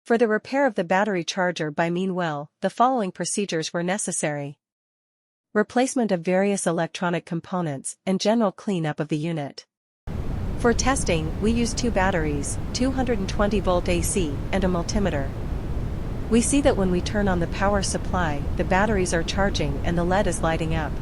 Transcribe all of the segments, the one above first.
For the repair of the battery charger by Meanwell, the following procedures were necessary. Replacement of various electronic components and general cleanup of the unit. For testing, we used 2 batteries, 220-volt AC, and a multimeter. We see that when we turn on the power supply, the batteries are charging and the LED is lighting up.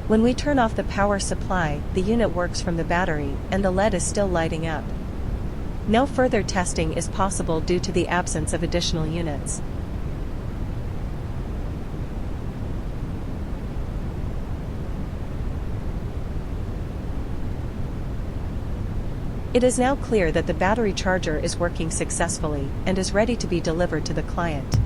When we turn off the power supply, the unit works from the battery, and the LED is still lighting up. No further testing is possible due to the absence of additional units. It is now clear that the battery charger is working successfully and is ready to be delivered to the client.